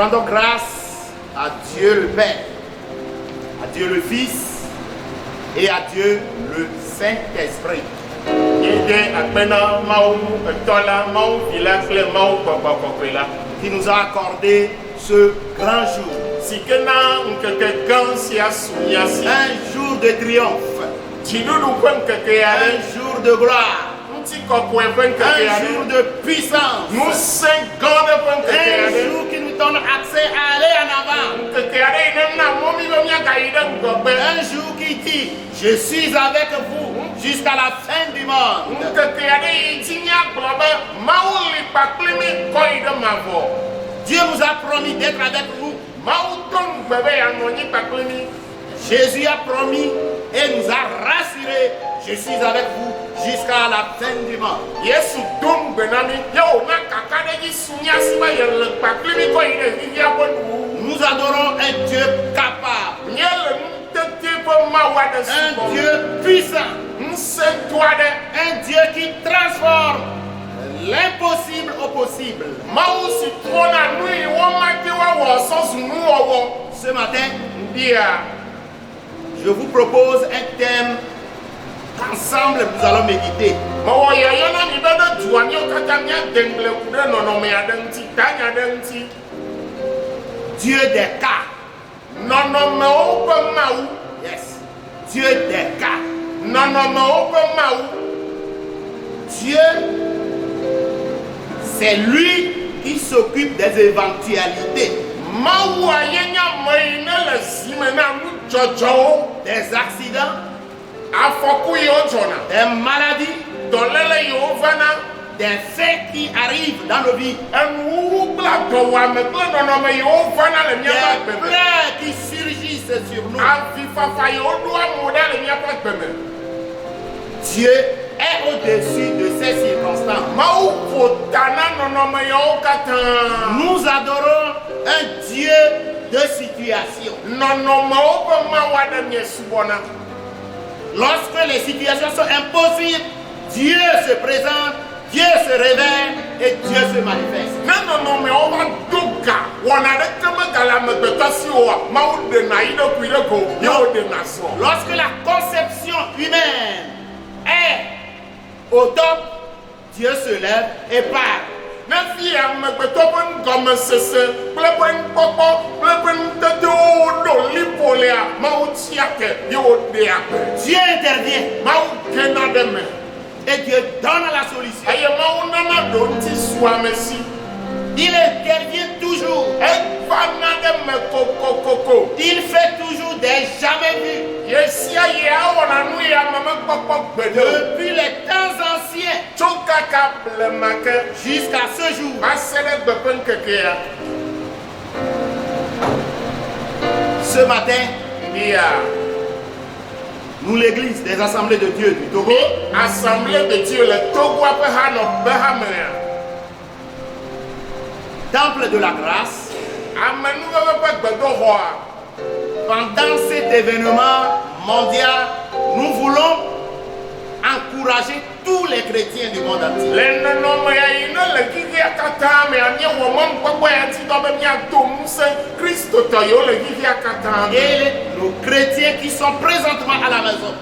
rendons grâce à Dieu le Père, à Dieu le Fils et à Dieu le Saint-Esprit qui nous a accordé ce grand jour. Un jour de triomphe, un jour de gloire, un jour de puissance, un jour qui nous donne accès à aller en avant, un jour qui dit je suis avec vous jusqu'à la fin du monde. Dieu nous a promis d'être avec vous. Jésus a promis et nous a rassurés. Je suis avec vous jusqu'à la fin du monde. Nous adorons un Dieu capable, un Dieu puissant, un Dieu qui transforme l'impossible au possible. Ce matin, je vous propose un thème qu'ensemble nous allons méditer. Dieu des cas. Yes. Dieu des cas. Dieu, c'est lui qui s'occupe des éventualités, des accidents, des maladies, des faits qui arrivent dans nos vies, des plaies qui surgissent sur nous. Dieu est au-dessus de ces circonstances. Nous adorons un Dieu de situation. Lorsque les situations sont impossibles, Dieu se présente, Dieu se révèle et Dieu se manifeste. Lorsque la conception humaine est au top, Dieu se lève et parle. Dieu intervient et Dieu donne la solution. Il intervient toujours. Il fait toujours des jamais vus. Depuis les temps anciens jusqu'à ce jour. Ce matin, nous, l'église des assemblées de Dieu du Togo, Temple de la grâce, pendant cet événement mondial, nous voulons encourager tous les chrétiens du monde entier. Et nos chrétiens qui sont présentement à la maison.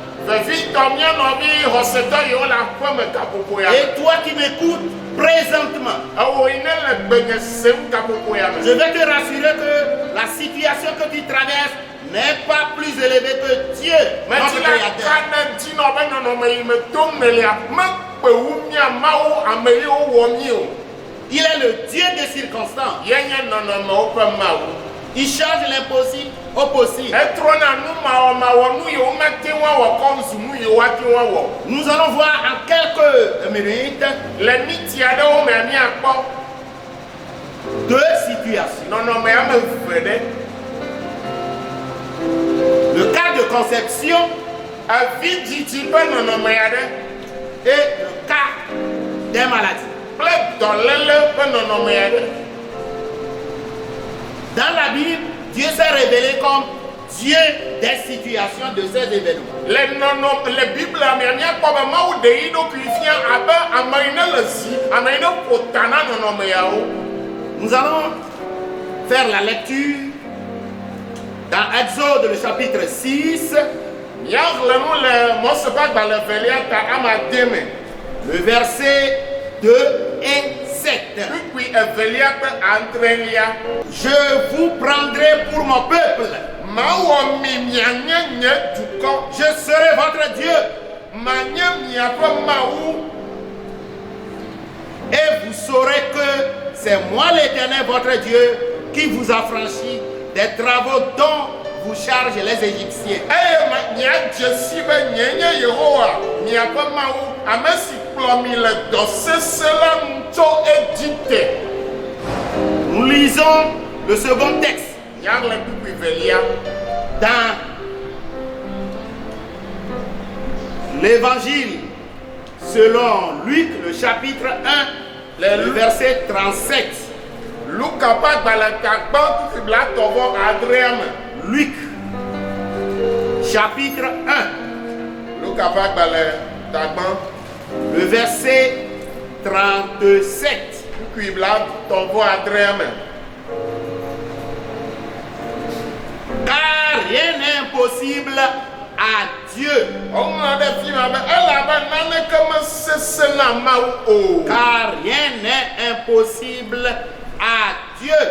Et toi qui m'écoutes présentement, je vais te rassurer que la situation que tu traverses n'est pas plus élevée que Dieu, notre Créateur. Il est le Dieu des circonstances. Il change l'impossible au possible. Nous allons voir en quelques minutes deux situations. Le cas de conception et le cas des maladies. Dans la Bible, Dieu s'est révélé comme Dieu des situations de ces événements. Nous allons faire la lecture dans Exode, le chapitre 6, le verset 2 et 7. Je vous prendrai pour mon peuple. Je serai votre Dieu. Et vous saurez que c'est moi l'Éternel, votre Dieu, qui vous affranchit des travaux dont vous chargent les Égyptiens. Nous lisons le second texte dans l'Évangile selon Luc, le chapitre 1, le verset 37. Luc, chapitre 1, le verset 37. Car rien n'est impossible à Dieu. Car rien n'est impossible à Dieu.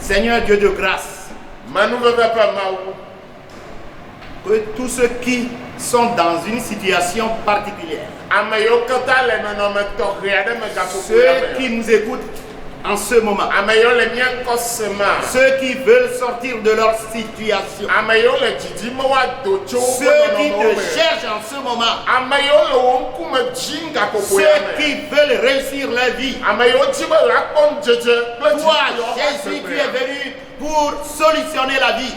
Seigneur Dieu de grâce, que tous ceux qui sont dans une situation particulière, ceux qui nous écoutent en ce moment, ceux qui veulent sortir de leur situation, ceux qui te cherchent en ce moment, ceux qui veulent réussir leur vie, toi Jésus, tu es venu pour solutionner la vie.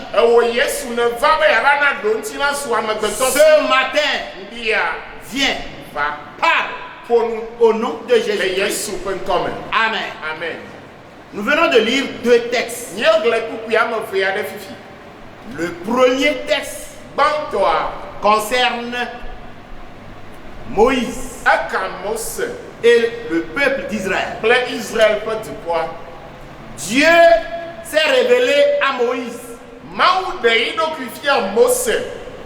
Ce matin, viens, parle au nom de Jésus. Amen. Amen. Nous venons de lire deux textes. Le premier texte concerne Moïse et le peuple d'Israël. Dieu s'est révélé à Moïse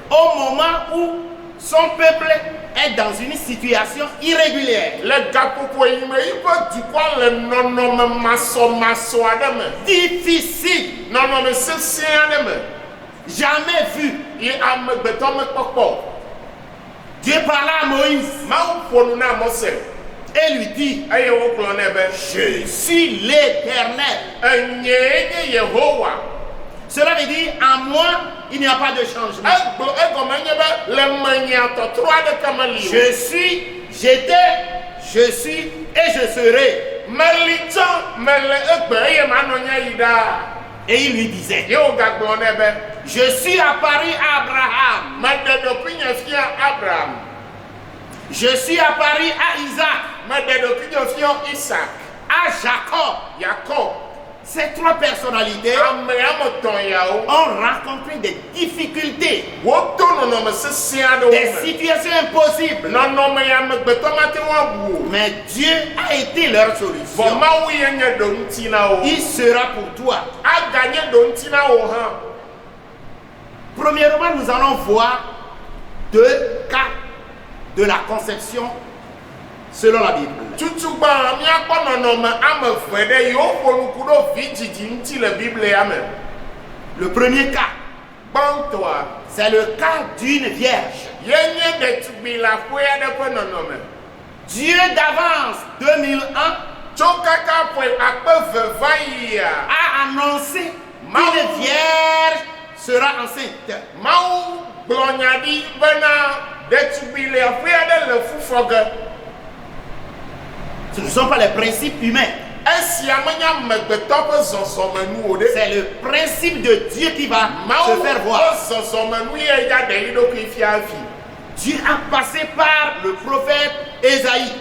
au moment où son peuple est dans une situation irrégulière, difficile, jamais vu. Dieu parla à Moïse et lui dit: je suis l'Éternel. Cela veut dire, en moi, il n'y a pas de changement. Je suis, j'étais, je suis et je serai. Et il lui disait: je suis apparu à Abraham. Je suis apparu à Isaac. À Jacob. Ces trois personnalités ont rencontré des difficultés, des situations impossibles. Mais Dieu a été leur solution. Il sera pour toi. Premièrement, nous allons voir deux cas de la conception selon la Bible. Le premier cas, c'est le cas d'une vierge. Dieu d'avance 2001 a annoncé qu'une vierge sera enceinte. Ce ne sont pas les principes humains. C'est le principe de Dieu qui va se faire voir. Dieu a passé par le prophète Ésaïe.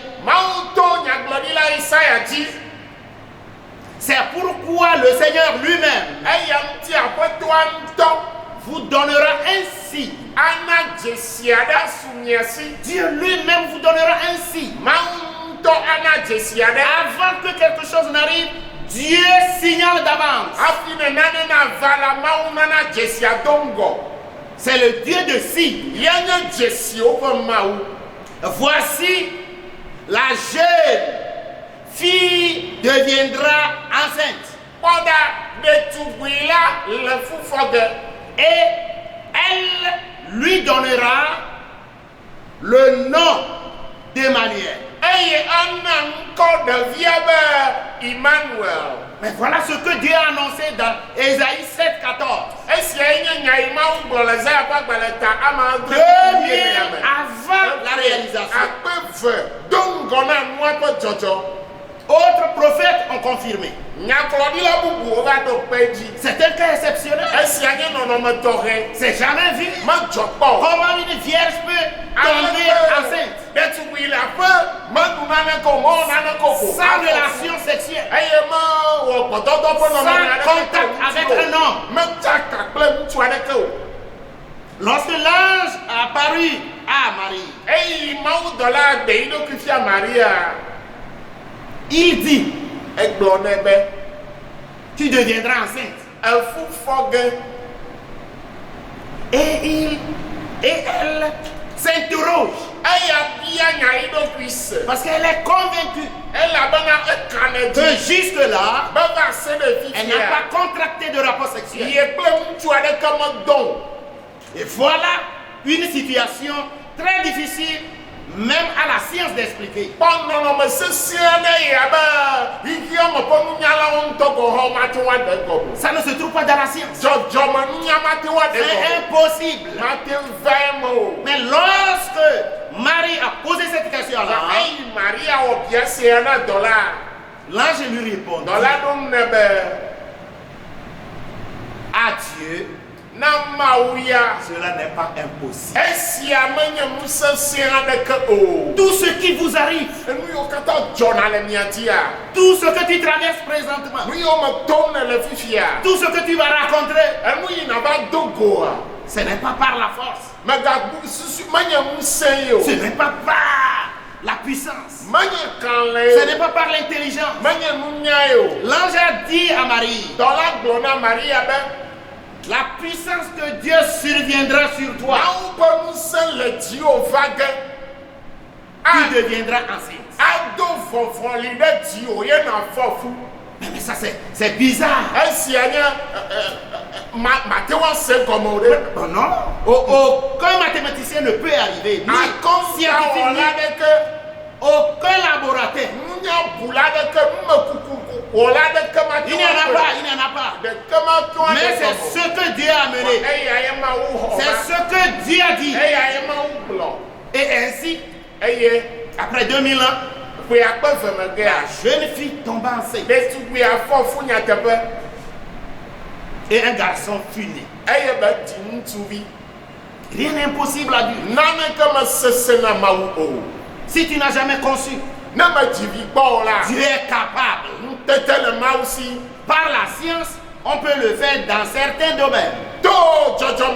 C'est pourquoi le Seigneur lui-même vous donnera ainsi. Dieu lui-même vous donnera ainsi Avant que quelque chose n'arrive, Dieu signale d'avance. C'est le Dieu de signes. Voici, la jeune fille deviendra enceinte. Et elle lui donnera le nom d'Emmanuel. Mais voilà ce que Dieu a annoncé dans Ésaïe 7,14. 2000 avant la réalisation. Autres prophètes ont confirmé. C'est un cas exceptionnel. C'est jamais vu. Comment une vierge peut tomber enceinte sans relation sexuelle, sans contact avec un homme. Lorsque l'ange a apparu à Marie, il dit, tu deviendras enceinte. Et elle s'interroge. Parce qu'elle est convaincue que jusque-là, elle n'a pas contracté de rapport sexuel. Et voilà une situation très difficile, même à la science d'expliquer. Ça ne se trouve pas dans la science. C'est impossible. Mais lorsque Marie a posé cette question-là, l'ange lui répond, à Dieu, cela n'est pas impossible. Tout ce qui vous arrive, tout ce que tu traverses présentement, tout ce que tu vas rencontrer, ce n'est pas par la force, ce n'est pas par la puissance, ce n'est pas par l'intelligence. L'ange a dit à Marie, la puissance de Dieu surviendra sur toi. Tu deviendras enceinte. Mais ça c'est bizarre. Non. Aucun mathématicien ne peut arriver. Ni scientifique, aucun laboratoire. Il n'y en a pas. Mais c'est ce que Dieu a amené. C'est ce que Dieu a dit. Et ainsi, après 2000 ans, la jeune fille tomba enceinte. Et un garçon fut né. Rien n'est impossible à Dieu. Si tu n'as jamais conçu, Dieu est capable. Par la science, on peut le faire dans certains domaines. Dans certains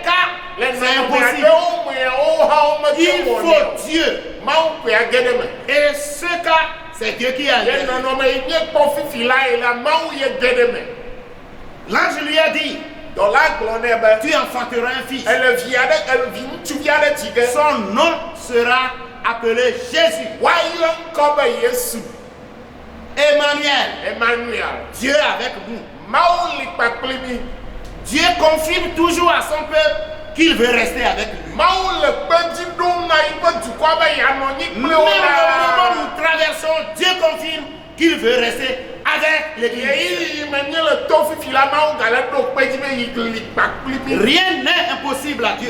cas, c'est impossible. Il faut Dieu. Et ce cas, c'est Dieu qui a dit. L'ange lui a dit, tu enfanteras un fils. Son nom sera appelé Jésus. Emmanuel. Dieu avec nous. Dieu confirme toujours à son peuple qu'il veut rester avec lui. Même au moment où nous traversons, Dieu confirme qu'il veut rester avec l'Église. Rien n'est impossible à Dieu.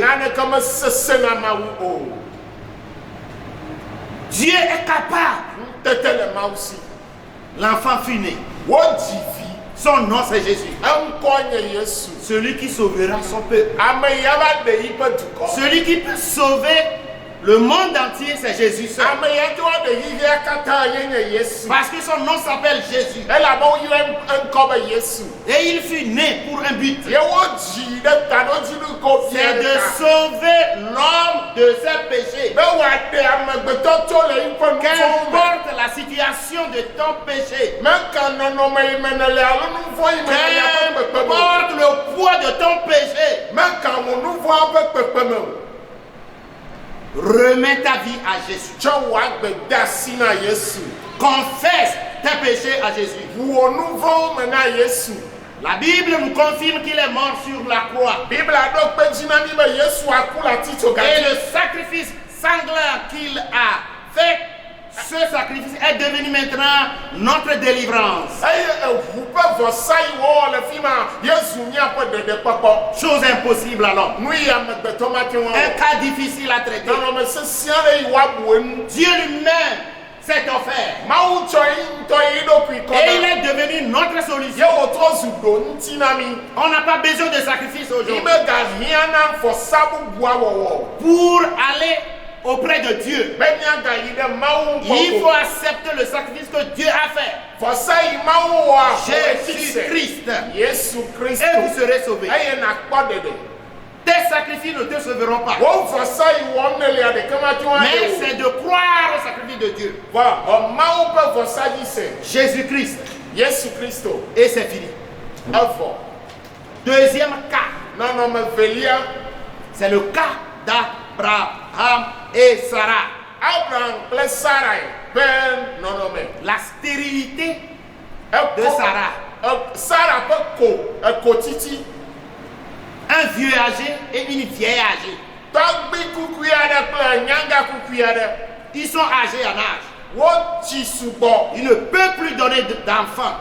Dieu est capable. L'enfant fut né. Son nom c'est Jésus. Celui qui sauvera son peuple. Celui qui peut sauver Le monde entier, c'est Jésus seul. Parce que son nom s'appelle Jésus. Et il fut né pour un but. C'est de sauver l'homme de ses péchés. Qu'importe la situation de ton péché. Qu'importe le poids de ton péché. Remets ta vie à Jésus. Confesse tes péchés à Jésus. La Bible nous confirme qu'il est mort sur la croix. Et le sacrifice sanglant qu'il a fait, ce sacrifice est devenu maintenant notre délivrance. Chose impossible alors. Un cas difficile à traiter. Dieu lui-même s'est offert. Et il est devenu notre solution. On n'a pas besoin de sacrifice aujourd'hui. Pour aller auprès de Dieu, il faut accepter le sacrifice que Dieu a fait. Jésus-Christ. Et vous serez sauvés. Tes sacrifices ne te sauveront pas. Mais c'est de croire au sacrifice de Dieu. Jésus-Christ. Et c'est fini. Deuxième cas. C'est le cas d'Abraham et Sarah. La stérilité de Sarah. Un vieux âgé et une vieille âgée. Ils sont âgés en âge. Il ne peut plus donner d'enfants.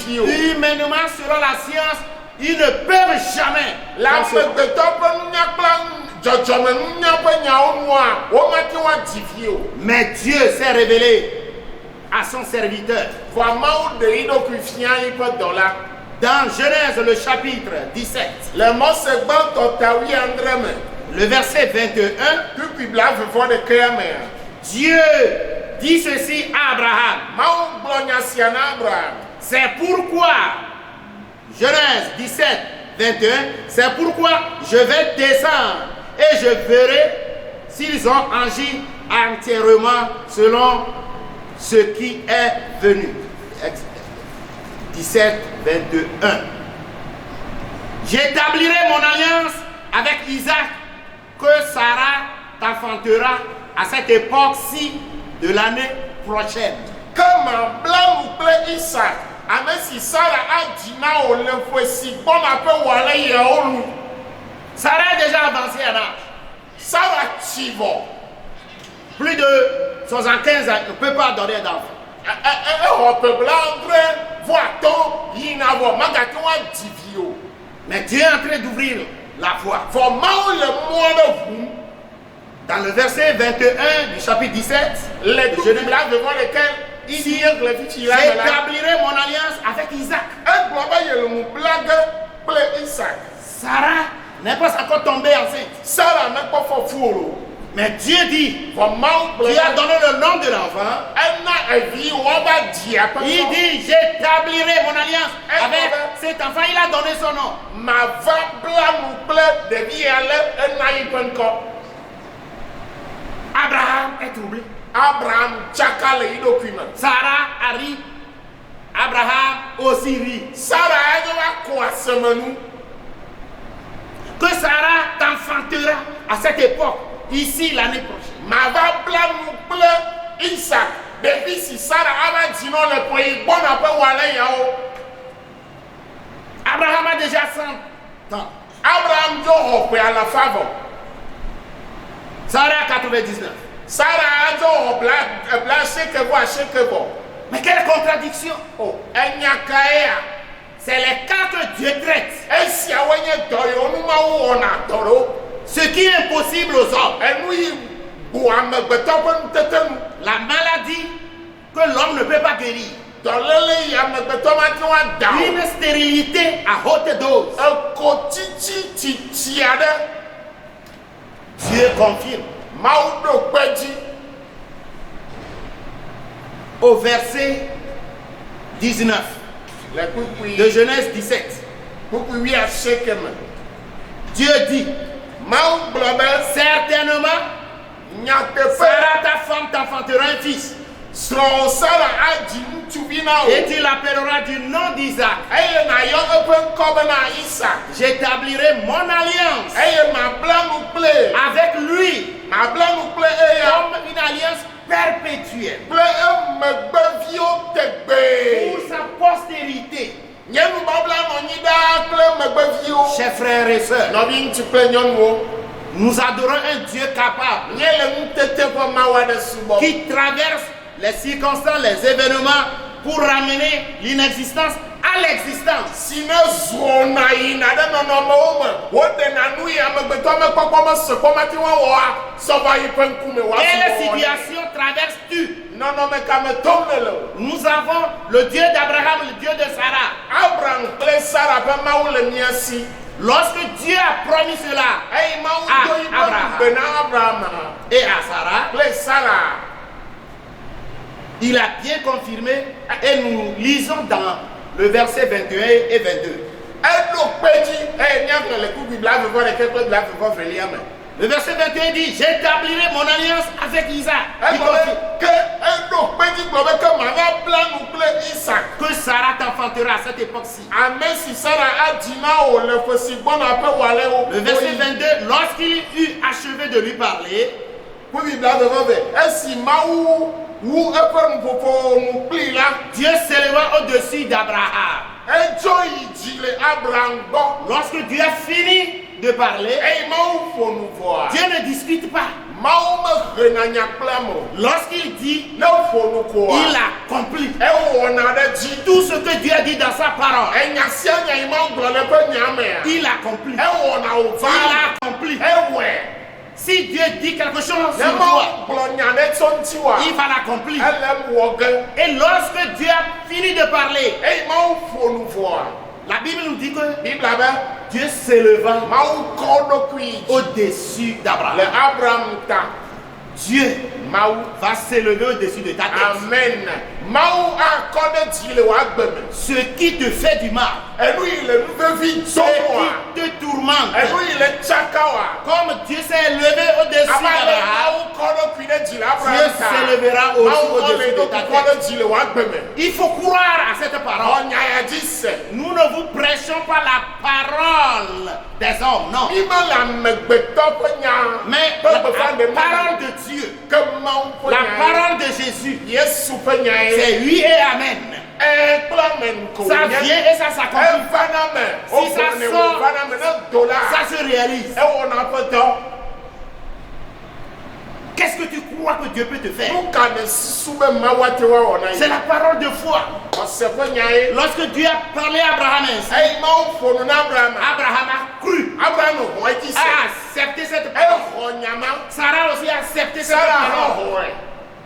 Humainement, selon la science, ils ne peuvent jamais. Mais Dieu s'est révélé à son serviteur. Dans Genèse, le chapitre 17, le verset 21, Dieu dit ceci à Abraham. C'est pourquoi, Genèse 17, 21, c'est pourquoi je vais descendre et je verrai s'ils ont agi entièrement selon ce qui est venu. 17, 21. J'établirai mon alliance avec Isaac que Sarah t'enfantera à cette époque-ci de l'année prochaine. Sarah est déjà avancée en âge. Plus de 75 ans, ne peut pas donner d'enfant. Mais Dieu est en train d'ouvrir la voie. Dans le verset 21 du chapitre 17, il dit, j'établirai mon alliance avec Isaac. Sarah n'est pas encore tombée enceinte. Mais Dieu dit, tu as donné le nom de l'enfant. Il dit, j'établirai mon alliance avec cet enfant. Il a donné son nom. Abraham est troublé. Sarah arrive. Abraham aussi rit. Que Sarah t'enfantera à cette époque. Ici l'année prochaine. Abraham a déjà 100 ans. Sarah a 99. Mais quelle contradiction. C'est les cas que Dieu traite. Ce qui est impossible aux hommes. La maladie que l'homme ne peut pas guérir. Une stérilité à haute dose. Dieu confirme. Au verset 19 de Genèse 17. Dieu dit, certainement, Sarah ta femme t'enfantera un fils. Et tu l'appelleras du nom d'Isaac. J'établirai mon alliance avec lui comme une alliance perpétuelle pour sa postérité. Chers frères et sœurs, nous adorons un Dieu capable qui traverse les circonstances, les événements pour ramener l'inexistence à l'existence. Et les situations traversent-tu? Nous avons le Dieu d'Abraham, le Dieu de Sarah. Lorsque Dieu a promis cela à Abraham et à Sarah, il a bien confirmé et nous lisons dans le verset 21 et 22. Le verset 21 dit, j'établirai mon alliance avec Isaac. Que Sarah t'enfantera à cette époque-ci. Le verset 22, lorsqu'il eut achevé de lui parler, Dieu s'éleva au-dessus d'Abraham. Lorsque Dieu a fini de parler, Dieu ne discute pas. Lorsqu'il dit, il accomplit tout ce que Dieu a dit dans sa parole. Il accomplit. Il accomplit. Si Dieu dit quelque chose sur toi, il va l'accomplir. Et lorsque Dieu a fini de parler, la Bible nous dit que Dieu s'éleva au-dessus d'Abraham. Dieu va s'élever au-dessus de ta tête. Amen. Ce qui te fait du mal, ce qui te tourmente, comme Dieu s'est élevé au-dessus d'Abraham, Dieu s'élèvera au-dessus de ta tête. Il faut croire à cette parole. Nous ne vous prêchons pas la parole des hommes, non. Mais la parole de Dieu, la parole de Jésus, c'est oui et amen. Ça vient et ça s'accomplit. Si ça sort, ça se réalise. Qu'est-ce que tu crois que Dieu peut te faire? C'est la parole de foi. Lorsque Dieu a parlé à Abraham, Abraham a cru, a accepté cette parole. Sarah aussi a accepté cette parole.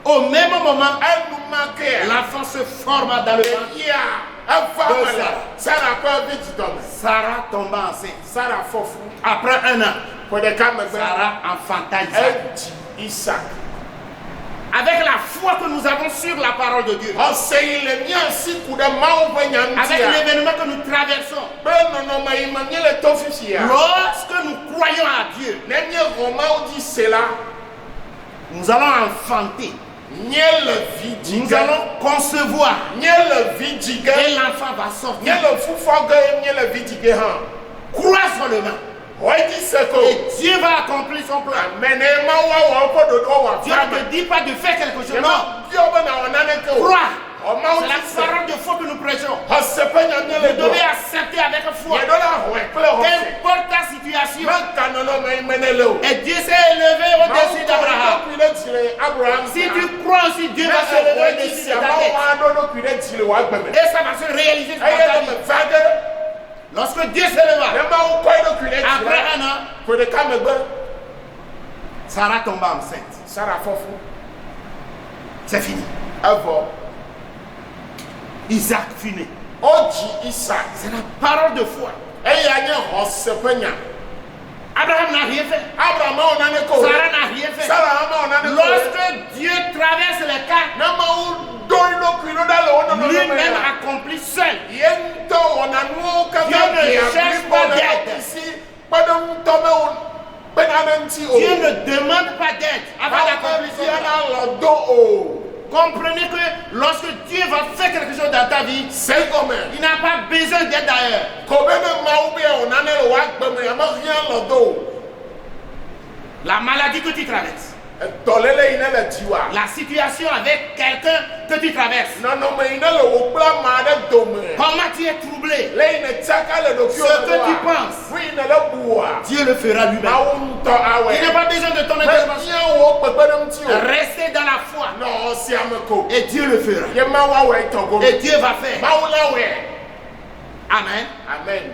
Au même moment, l'enfant se forma dans le ventre. Sarah tomba enceinte. Après un an, Sarah enfanta Isaac. Avec la foi que nous avons sur la parole de Dieu, avec l'événement que nous traversons, lorsque nous croyons à Dieu, nous allons enfanter. Nous allons concevoir. Et l'enfant va sortir. Crois seulement. Et Dieu va accomplir son plan. Dieu ne te dit pas de faire quelque chose. Non. Crois. C'est la parole de foi que nous prêchons. Vous devez accepter avec foi. Qu'importe ta situation. Et Dieu s'est élevé au-dessus d'Abraham. Si tu crois aussi, Dieu va se lever au-dessus de ta tête. Et ça va se réaliser dans ta vie. Lorsque Dieu s'éleva, après un an, Sarah tomba enceinte. C'est fini. Isaac fut né. C'est la parole de foi. À Abraham n'a rien fait. Sarah n'a rien fait. Lorsque Dieu traverse les cas, lui-même accomplit seul. Dieu ne cherche pas d'aide. Dieu ne demande pas d'aide avant d'accomplir son plan. Comprenez que lorsque Dieu va faire quelque chose dans ta vie, il n'a pas besoin d'aide d'ailleurs. La maladie que tu traverses, la situation avec quelqu'un que tu traverses, comment tu es troublé, ce que tu penses, Dieu le fera lui-même. Il n'a pas besoin de ton intervention. Restez dans la foi et Dieu le fera. Et Dieu va faire. Amen. Amen.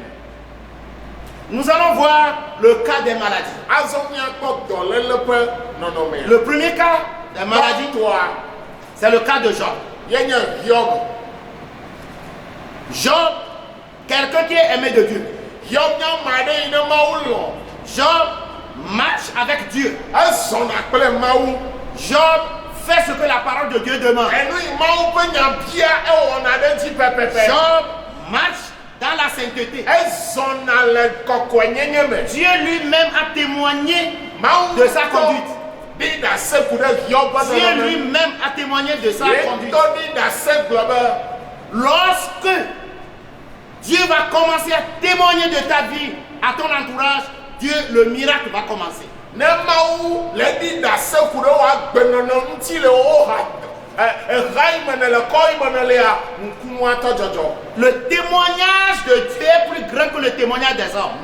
Nous allons voir le cas des maladies. Le premier cas des maladies, c'est le cas de Job. Job, quelqu'un qui est aimé de Dieu. Job marche avec Dieu. Job fait ce que la parole de Dieu demande. Job marche dans la sainteté. Dieu lui-même a témoigné de sa conduite. Dieu lui-même a témoigné de sa conduite. Lorsque Dieu va commencer à témoigner de ta vie à ton entourage, Dieu, le miracle va commencer. Le témoignage de Dieu est plus grand que le témoignage des hommes.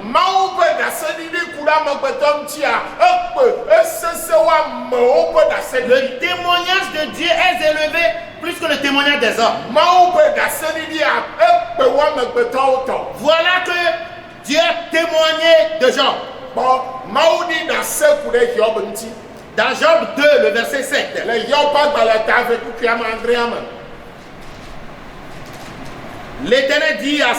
Le témoignage de Dieu est élevé plus que le témoignage des hommes. Voilà que Dieu a témoigné de Job. Dans Job 2, le verset 7. L'Éternel dit à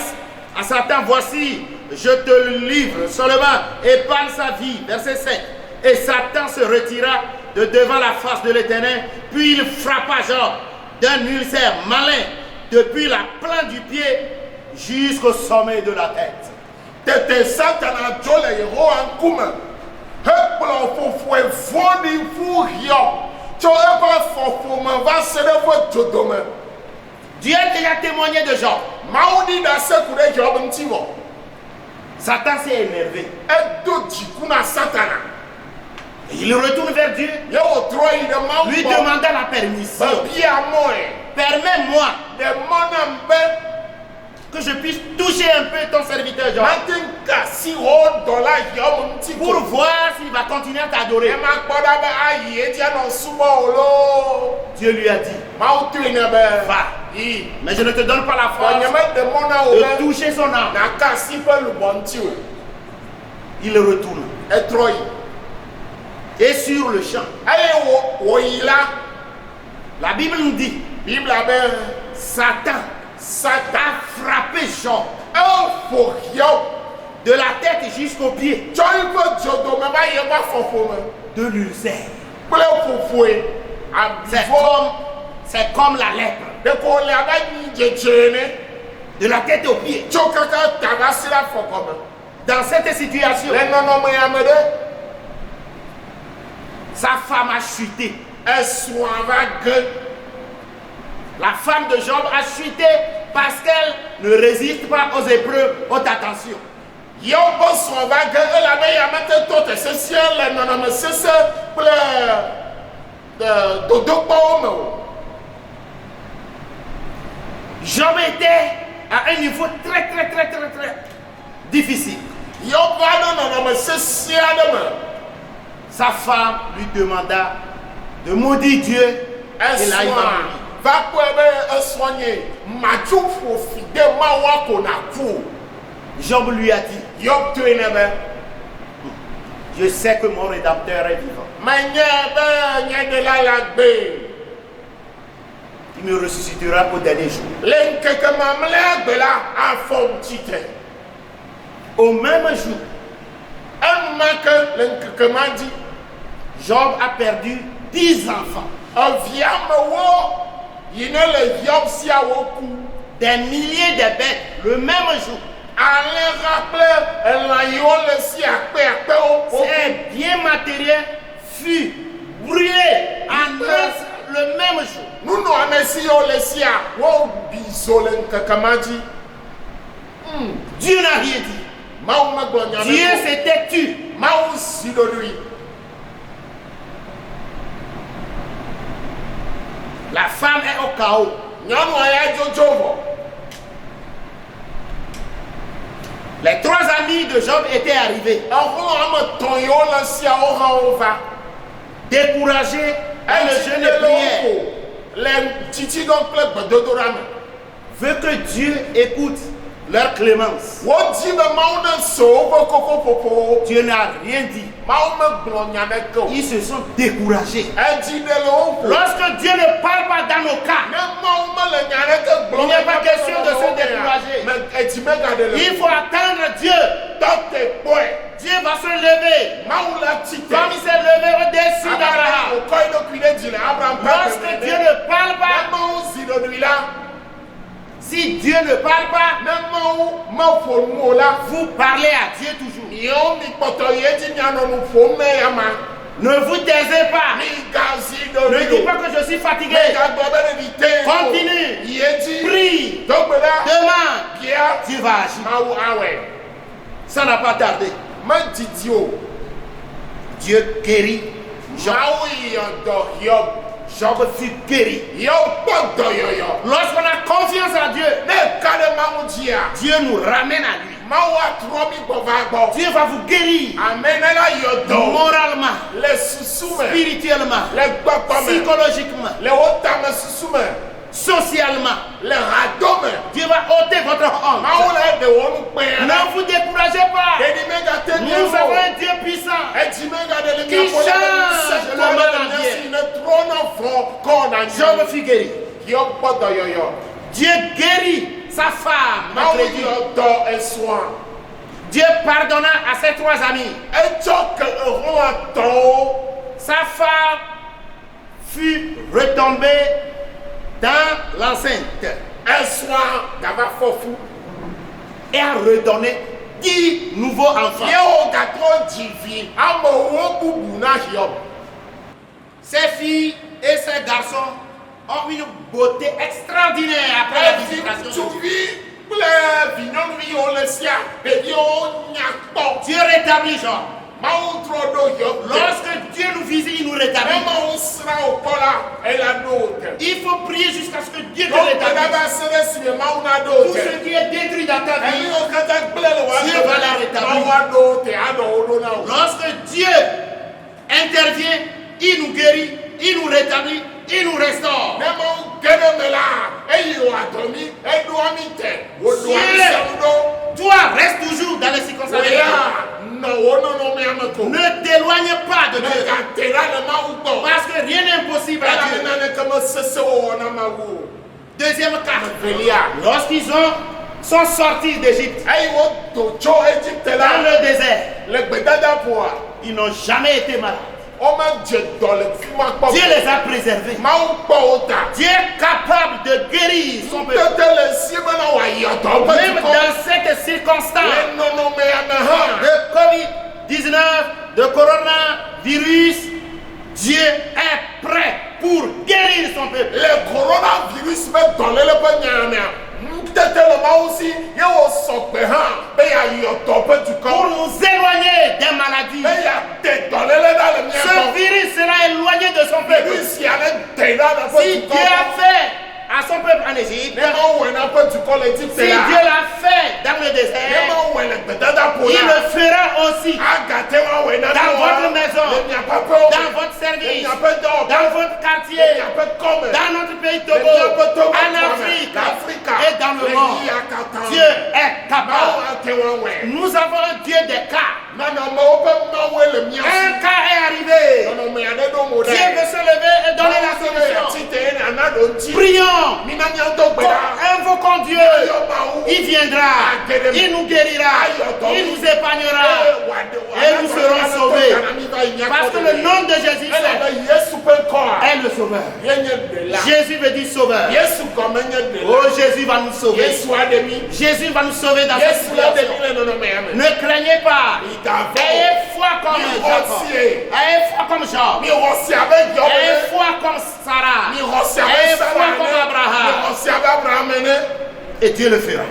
Satan, voici, je te le livre seulement, épargne sa vie. Verset 7. Et Satan se retira de devant la face de l'Éternel, puis il frappa Job d'un ulcère malin, depuis la plante du pied jusqu'au sommet de la tête. Dieu a déjà témoigné de Job. Satan s'est énervé. Il retourne vers Dieu, lui demanda la permission. Permets-moi que je puisse toucher un peu ton serviteur Job, pour voir s'il va continuer à t'adorer. Dieu lui a dit, va, mais je ne te donne pas la force de toucher son âme. Il retourne. Et sur le champ, la Bible nous dit, Satan a frappé Job de la tête jusqu'aux pieds de l'ulcère. C'est comme la lèpre. De la tête aux pieds. Dans cette situation, sa femme a chuté. La femme de Job a chuté parce qu'elle ne résiste pas aux épreuves. Haute attention. Job était à un niveau très difficile. Sa femme lui demanda de maudire Dieu et là il va mourir. Job lui a dit, je sais que mon Rédempteur est vivant. Il me ressuscitera au dernier jour. Au même jour, Job a perdu 10 enfants. Des milliers de bêtes le même jour. Ces biens matériels furent brûlés le même jour. Dieu n'a rien dit. Dieu s'était tu. La femme est au chaos. Les 3 amis de Job étaient arrivés. Découragés par le jeûne de prière. Veut que Dieu écoute leur clémence. Dieu n'a rien dit. Ils se sont découragés. Lorsque Dieu ne parle pas dans nos cas, il n'est pas question de se décourager. Il faut attendre Dieu. Dieu va se lever. Comme il s'est levé au-dessus d'Abraham. Lorsque Dieu ne parle pas, si Dieu ne parle pas, vous parlez à Dieu toujours. Ne vous taisez pas. Ne dites pas que je suis fatigué. Continue. Prie. Demande. Dieu va agir. Ça n'a pas tardé. Dieu guérit Job. Job fut guéri. Lorsqu'on a confiance en Dieu, Dieu nous ramène à lui. Dieu va vous guérir moralement, spirituellement, psychologiquement, socialement. Dieu va ôter votre honte. Ne vous découragez pas. Nous avons un Dieu puissant qui change le mal en bien. Job fut guéri. Dieu guérit sa femme. Dieu pardonna à ses 3 amis. Sa femme fut retombée dans l'enceinte. Et a redonné 10 nouveaux enfants. Ses filles et ses garçons ont une beauté extraordinaire après la visitation. Dieu rétablit Job. Lorsque Dieu nous visite, il nous rétablit. Il faut prier jusqu'à ce que Dieu te rétablisse. Tout ce qui est détruit dans ta vie, Dieu va la rétablir. Lorsque Dieu intervient, il nous guérit, il nous rétablit, il nous restaure. Toi, reste toujours dans les circonstances. Ne t'éloigne pas de Dieu. Parce que rien n'est impossible à Dieu. Deuxième cas. Lorsqu'ils sont sortis d'Égypte, dans le désert, ils n'ont jamais été malades. Dieu les a préservés. Dieu est capable de guérir son peuple. Même dans cette circonstance de Covid-19, de coronavirus, Dieu est prêt pour guérir son peuple. Le coronavirus met dans le pour nous éloigner des maladies. Ce virus sera éloigné de son peuple. Si Dieu a fait à son peuple en Égypte, si Dieu l'a fait dans le désert, il le fera aussi dans votre maison, dans votre service, dans votre quartier, dans notre pays Togo, en Afrique et dans le monde. Dieu est capable. Nous avons un Dieu des cas. Un cas est arrivé. Dieu veut se lever et donner la solution. Prions. Invoquons Dieu. Il viendra. Il nous guérira. Il nous épargnera. et nous serons sauvés. Parce que le nom de Jésus est le sauveur. Jésus veut dire sauveur. Oh, Jésus va nous sauver. Jésus va nous sauver dans cette situation. Ne craignez pas. Ayez foi comme Jacob. Ayez foi comme Job. Ayez foi comme Sarah. Ayez foi comme Abraham. Et Dieu le fera.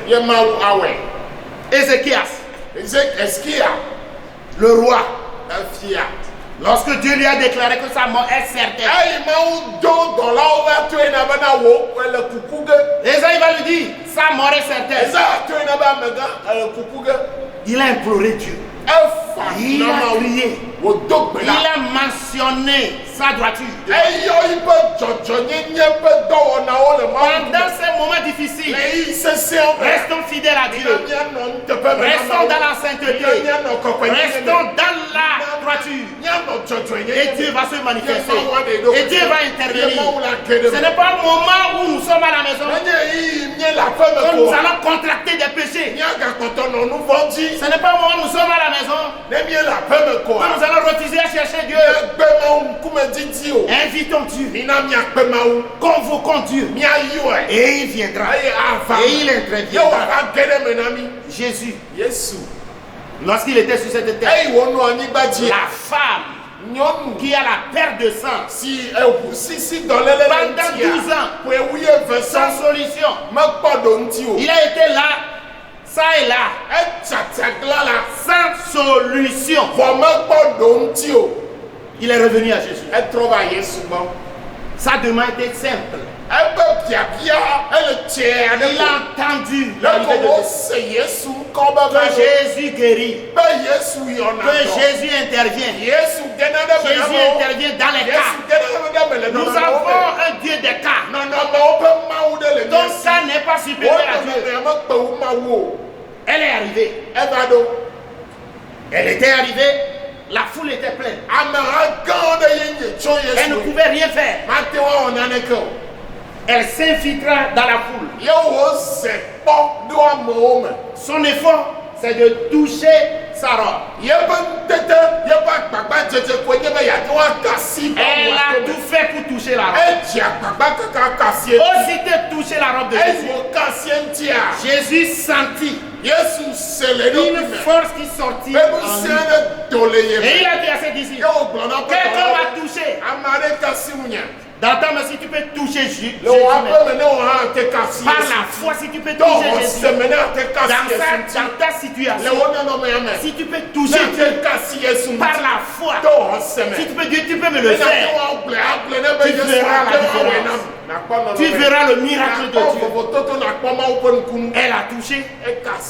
Ézéchias, le roi, lorsque Dieu lui a déclaré que sa mort est certaine, Ésaïe va lui dire, sa mort est certaine. Il a imploré Dieu. Il a crié. Il a mentionné sa droiture. Pendant ces moments difficiles, restons fidèles à Dieu. Restons dans la sainteté. Restons dans la droiture. Et Dieu va se manifester. Et Dieu va intervenir. Ce n'est pas un moment où nous sommes à la maison que nous allons contracter des péchés. Ce n'est pas un moment où nous sommes à la maison que nous allons refuser à chercher Dieu. Invitons Dieu. Convoquons Dieu. Et il viendra. Et il interviendra. Jésus, lorsqu'il était sur cette terre, la femme qui a la perte de sang pendant 12 ans, sans solution, il a été là, ça et là, sans solution. Il est revenu à Jésus. Sa demande était simple. Il a entendu que Jésus guérit, que Jésus intervient. Jésus intervient dans les cas. Nous avons un Dieu des cas. Donc ça n'est pas supérieur à Dieu. Elle est arrivée. Elle était arrivée. La foule était pleine. Elle ne pouvait rien faire. Elle s'infiltra dans la foule. Son effort, c'est de toucher sa robe. Elle a tout fait pour toucher la robe. Aussitôt toucher la robe de Jésus, Jésus sentit une force qui sortit en lui. Et il a dit à ses disciples, quelqu'un m'a touché. D'entendre si tu peux toucher Jésus, par la foi, si tu peux toucher Jésus, dans ta situation, si tu peux toucher Dieu, par la foi, si tu peux Dieu, tu peux me le faire. Tu verras la différence. Tu verras le miracle de Dieu. Elle a touché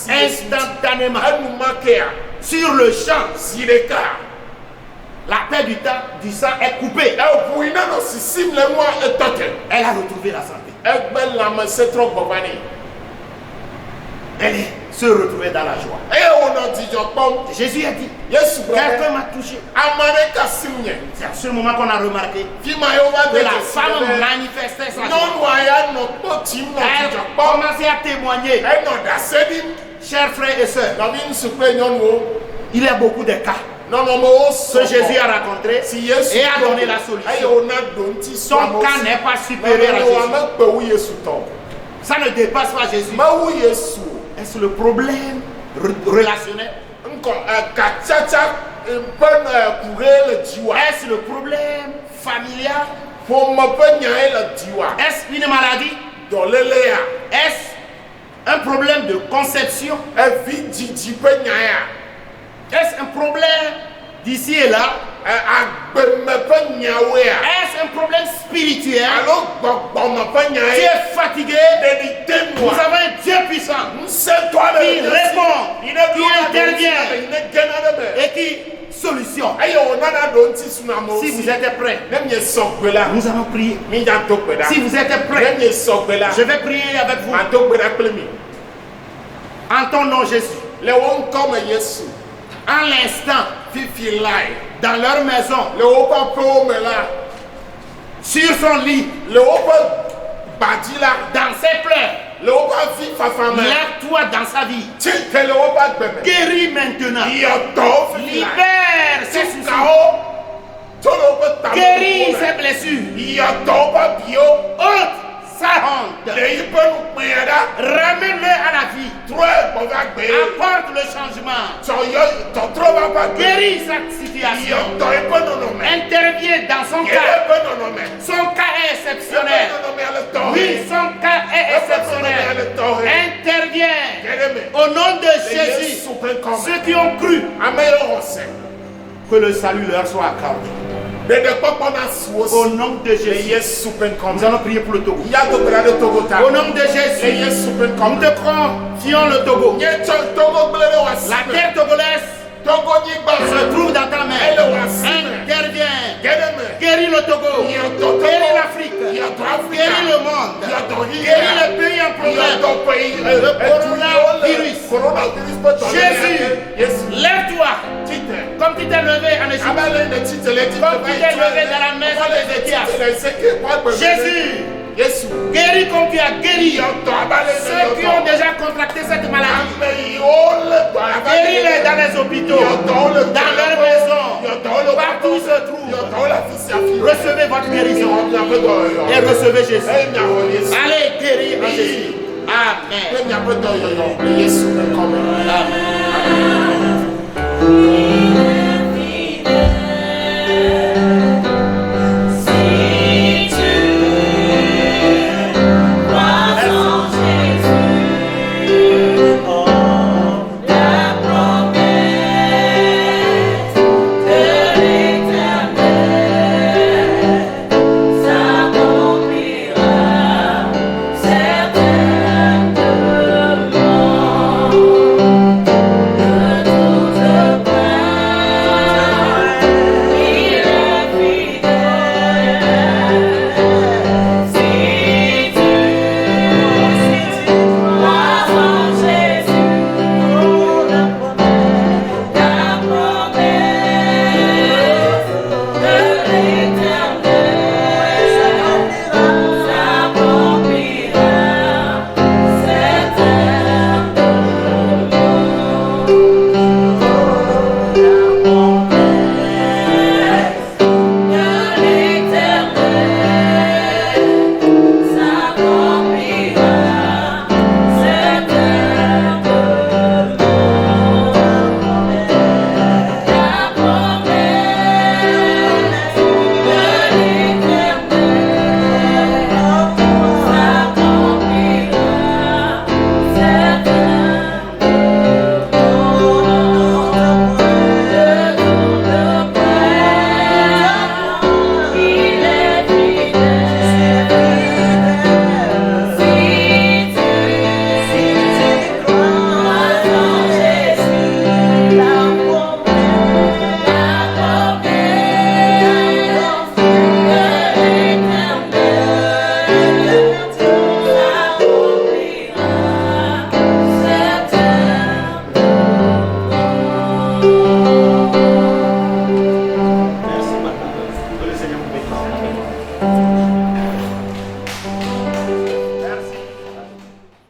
instantanément, sur le champ. La paix du sang est coupée. Elle a retrouvé la santé. Elle se retrouvait dans la joie. Jésus a dit, quelqu'un m'a touché. C'est à ce moment qu'on a remarqué que la femme manifestait sa joie. Elle commençait à témoigner. Chers frères et sœurs, il y a beaucoup de cas que Jésus a rencontré et a donné la solution. Son cas n'est pas supérieur à Jésus. Ça ne dépasse pas Jésus. Est-ce le problème relationnel? Est-ce le problème familial? Est-ce une maladie? Est-ce un problème de conception? Est-ce un problème d'ici et là? Est-ce un problème spirituel? Tu es fatigué? Nous avons un Dieu puissant qui répond, qui intervient et qui solutionne. Si vous êtes prêts, nous allons prier. Si vous êtes prêts, je vais prier avec vous. En ton nom, Jésus. En l'instant, dans leur maison, sur son lit, dans ses pleurs, Lève-toi dans sa vie. Guéris maintenant. Libère ses soucis. Guéris ses blessures. Ôte sa honte. Ramène-le à la vie. Apporte le changement. Guéris sa situation. Interviens dans son cas. Son cas est exceptionnel. Oui, son cas est exceptionnel. Interviens. Au nom de Jésus, ceux qui ont cru que le salut leur soit accordé. Au nom de Jésus, nous allons prier pour le Togo. Au nom de Jésus, nous te confions le Togo. La terre togolaise se trouve dans ta main. Interviens. Guéris le Togo. Guéris l'Afrique. Guéris le monde. Guéris les pays en problème. Le coronavirus. Jésus, lève-toi. Comme tu t'es levé en Égypte. Comme tu t'es levé dans la maison d'Ézéchias. Jésus, guéris comme tu as guéri ceux qui ont déjà contracté cette maladie. Guéris-les dans les hôpitaux, dans leurs maisons, partout où ils se trouvent. Recevez votre guérison et recevez Jésus. Allez guérir en Jésus. Amen. Amen.